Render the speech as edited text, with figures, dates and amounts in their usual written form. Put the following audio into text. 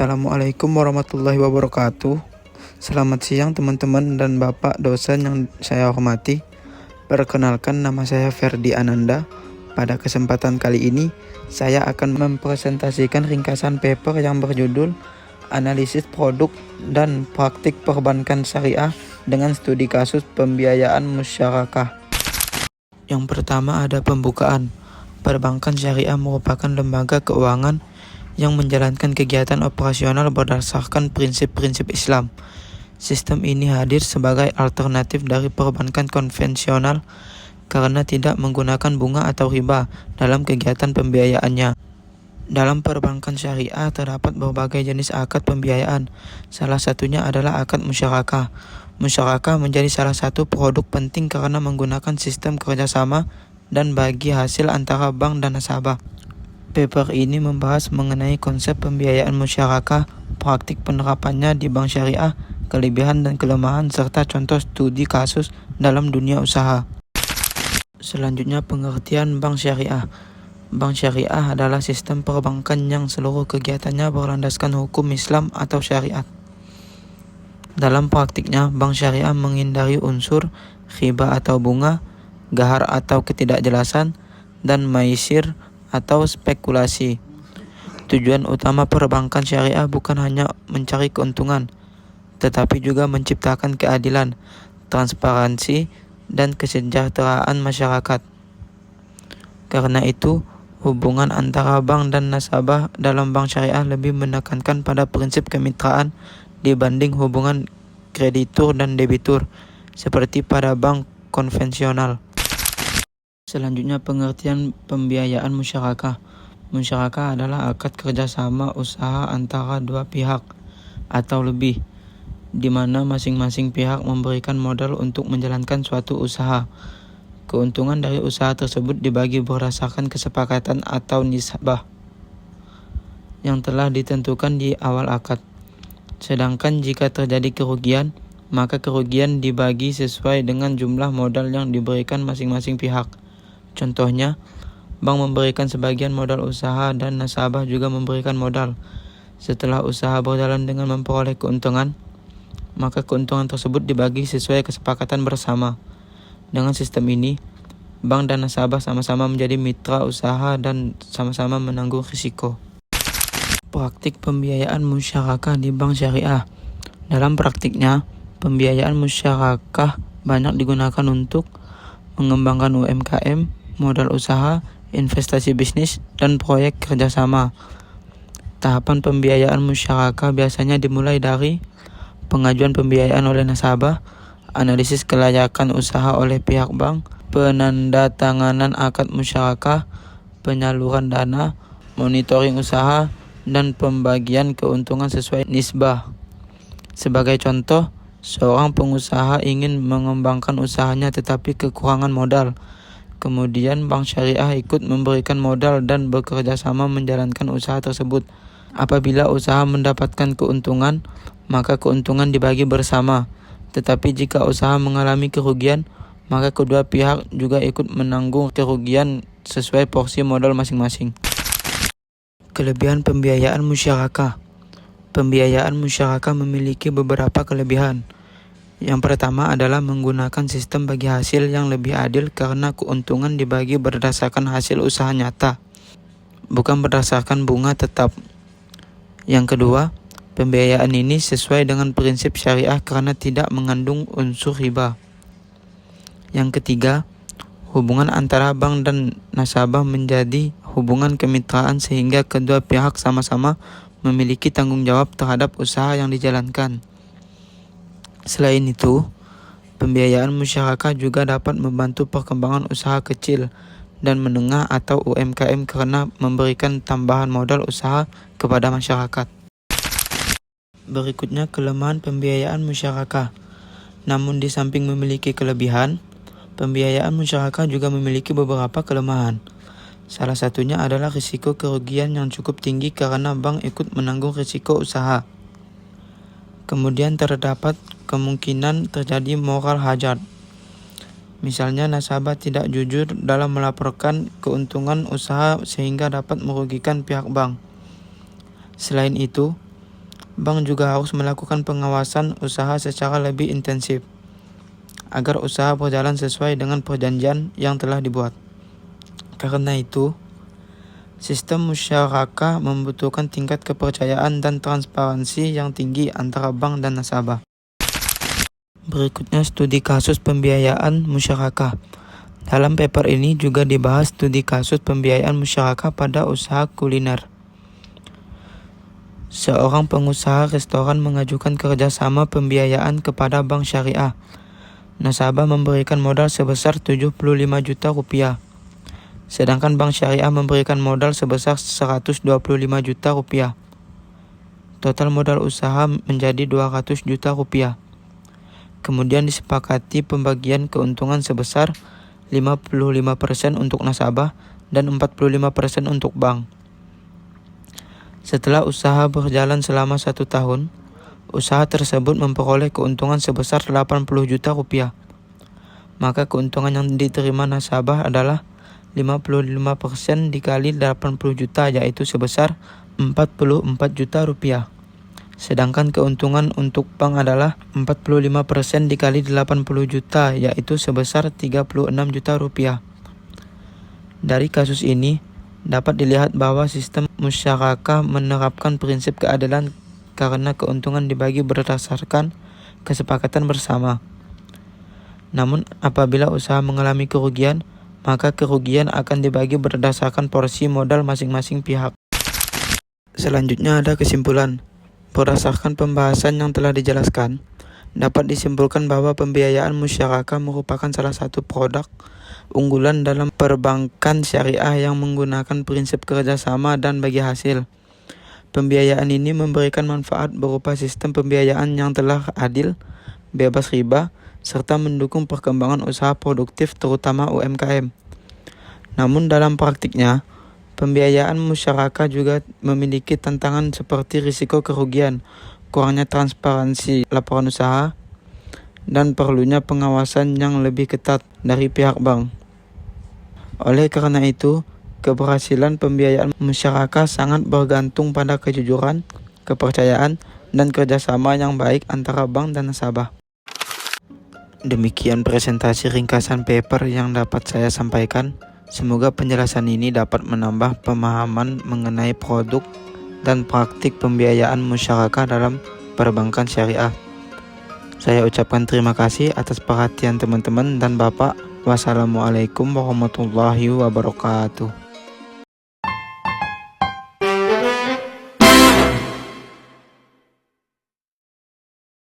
Assalamualaikum warahmatullahi wabarakatuh. Selamat siang teman-teman dan Bapak dosen yang saya hormati. Perkenalkan, nama saya Ferdi Ananda. Pada kesempatan kali ini, saya akan mempresentasikan ringkasan paper yang berjudul Analisis Produk dan Praktik Perbankan Syariah dengan Studi Kasus Pembiayaan Musyarakah. Yang pertama ada pembukaan. Perbankan Syariah merupakan lembaga keuangan yang menjalankan kegiatan operasional berdasarkan prinsip-prinsip Islam. Sistem ini hadir sebagai alternatif dari perbankan konvensional karena tidak menggunakan bunga atau riba dalam kegiatan pembiayaannya. Dalam perbankan syariah terdapat berbagai jenis akad pembiayaan. Salah satunya adalah akad musyarakah. Musyarakah menjadi salah satu produk penting karena menggunakan sistem kerjasama dan bagi hasil antara bank dan nasabah. Paper ini membahas mengenai konsep pembiayaan musyarakah, praktik penerapannya di bank syariah, kelebihan dan kelemahan, serta contoh studi kasus dalam dunia usaha. Selanjutnya, pengertian bank syariah. Bank syariah adalah sistem perbankan yang seluruh kegiatannya berlandaskan hukum Islam atau syariat. Dalam praktiknya, bank syariah menghindari unsur riba atau bunga, ghar atau ketidakjelasan, dan maisir atau spekulasi. Tujuan utama perbankan syariah bukan hanya mencari keuntungan, tetapi juga menciptakan keadilan, transparansi, dan kesejahteraan masyarakat. Karena itu, hubungan antara bank dan nasabah dalam bank syariah lebih menekankan pada prinsip kemitraan dibanding hubungan kreditur dan debitur, seperti pada bank konvensional. Selanjutnya, pengertian pembiayaan musyarakah. Musyarakah adalah akad kerjasama usaha antara dua pihak atau lebih, di mana masing-masing pihak memberikan modal untuk menjalankan suatu usaha. Keuntungan dari usaha tersebut dibagi berdasarkan kesepakatan atau nisbah yang telah ditentukan di awal akad. Sedangkan jika terjadi kerugian, maka kerugian dibagi sesuai dengan jumlah modal yang diberikan masing-masing pihak. Contohnya, bank memberikan sebagian modal usaha dan nasabah juga memberikan modal. Setelah usaha berjalan dengan memperoleh keuntungan, maka keuntungan tersebut dibagi sesuai kesepakatan bersama. Dengan sistem ini, bank dan nasabah sama-sama menjadi mitra usaha dan sama-sama menanggung risiko. Praktik pembiayaan musyarakah di bank syariah. Dalam praktiknya, pembiayaan musyarakah banyak digunakan untuk mengembangkan UMKM, modal usaha, investasi bisnis, dan proyek kerjasama. Tahapan pembiayaan musyarakah biasanya dimulai dari pengajuan pembiayaan oleh nasabah, analisis kelayakan usaha oleh pihak bank, penandatanganan akad musyarakah, penyaluran dana, monitoring usaha, dan pembagian keuntungan sesuai nisbah. Sebagai contoh, seorang pengusaha ingin mengembangkan usahanya tetapi kekurangan modal. Kemudian bank syariah ikut memberikan modal dan bekerja sama menjalankan usaha tersebut. Apabila usaha mendapatkan keuntungan, maka keuntungan dibagi bersama. Tetapi jika usaha mengalami kerugian, maka kedua pihak juga ikut menanggung kerugian sesuai porsi modal masing-masing. Kelebihan pembiayaan musyarakah. Pembiayaan musyarakah memiliki beberapa kelebihan. Yang pertama adalah menggunakan sistem bagi hasil yang lebih adil karena keuntungan dibagi berdasarkan hasil usaha nyata, bukan berdasarkan bunga tetap. Yang kedua, pembiayaan ini sesuai dengan prinsip syariah karena tidak mengandung unsur riba. Yang ketiga, hubungan antara bank dan nasabah menjadi hubungan kemitraan sehingga kedua pihak sama-sama memiliki tanggung jawab terhadap usaha yang dijalankan. Selain itu, pembiayaan musyarakah juga dapat membantu perkembangan usaha kecil dan menengah atau UMKM karena memberikan tambahan modal usaha kepada masyarakat. Berikutnya, kelemahan pembiayaan musyarakah. Namun di samping memiliki kelebihan, pembiayaan musyarakah juga memiliki beberapa kelemahan. Salah satunya adalah risiko kerugian yang cukup tinggi karena bank ikut menanggung risiko usaha. Kemudian terdapat kemungkinan terjadi moral hazard. Misalnya nasabah tidak jujur dalam melaporkan keuntungan usaha sehingga dapat merugikan pihak bank. Selain itu, Bank juga harus melakukan pengawasan usaha secara lebih intensif agar usaha berjalan sesuai dengan perjanjian yang telah dibuat. Karena itu, sistem musyarakah membutuhkan tingkat kepercayaan dan transparansi yang tinggi antara bank dan nasabah. Berikutnya studi kasus pembiayaan musyarakah. Dalam paper ini juga dibahas studi kasus pembiayaan musyarakah pada usaha kuliner. Seorang pengusaha restoran mengajukan kerjasama pembiayaan kepada bank syariah. Nasabah memberikan modal sebesar 75 juta rupiah. Sedangkan bank syariah memberikan modal sebesar 125 juta rupiah. Total modal usaha menjadi 200 juta rupiah. Kemudian disepakati pembagian keuntungan sebesar 55% untuk nasabah dan 45% untuk bank. Setelah usaha berjalan selama 1 tahun, usaha tersebut memperoleh keuntungan sebesar 80 juta rupiah. Maka keuntungan yang diterima nasabah adalah 55% dikali 80 juta yaitu sebesar 44 juta rupiah. Sedangkan keuntungan untuk bank adalah 45% dikali 80 juta yaitu sebesar 36 juta rupiah. Dari kasus ini, dapat dilihat bahwa sistem musyarakah menerapkan prinsip keadilan karena keuntungan dibagi berdasarkan kesepakatan bersama. Namun apabila usaha mengalami kerugian, maka kerugian akan dibagi berdasarkan porsi modal masing-masing pihak. Selanjutnya ada kesimpulan. Berdasarkan pembahasan yang telah dijelaskan, dapat disimpulkan bahwa pembiayaan musyarakah merupakan salah satu produk unggulan dalam perbankan syariah yang menggunakan prinsip kerjasama dan bagi hasil. Pembiayaan ini memberikan manfaat berupa sistem pembiayaan yang telah adil, bebas riba, serta mendukung perkembangan usaha produktif terutama UMKM. Namun dalam praktiknya, pembiayaan musyarakah juga memiliki tantangan seperti risiko kerugian, kurangnya transparansi laporan usaha, dan perlunya pengawasan yang lebih ketat dari pihak bank. Oleh karena itu, keberhasilan pembiayaan musyarakah sangat bergantung pada kejujuran, kepercayaan, dan kerjasama yang baik antara bank dan nasabah. Demikian presentasi ringkasan paper yang dapat saya sampaikan. Semoga penjelasan ini dapat menambah pemahaman mengenai produk dan praktik pembiayaan musyarakah dalam perbankan syariah. Saya ucapkan terima kasih atas perhatian teman-teman dan Bapak. Wassalamualaikum warahmatullahi wabarakatuh.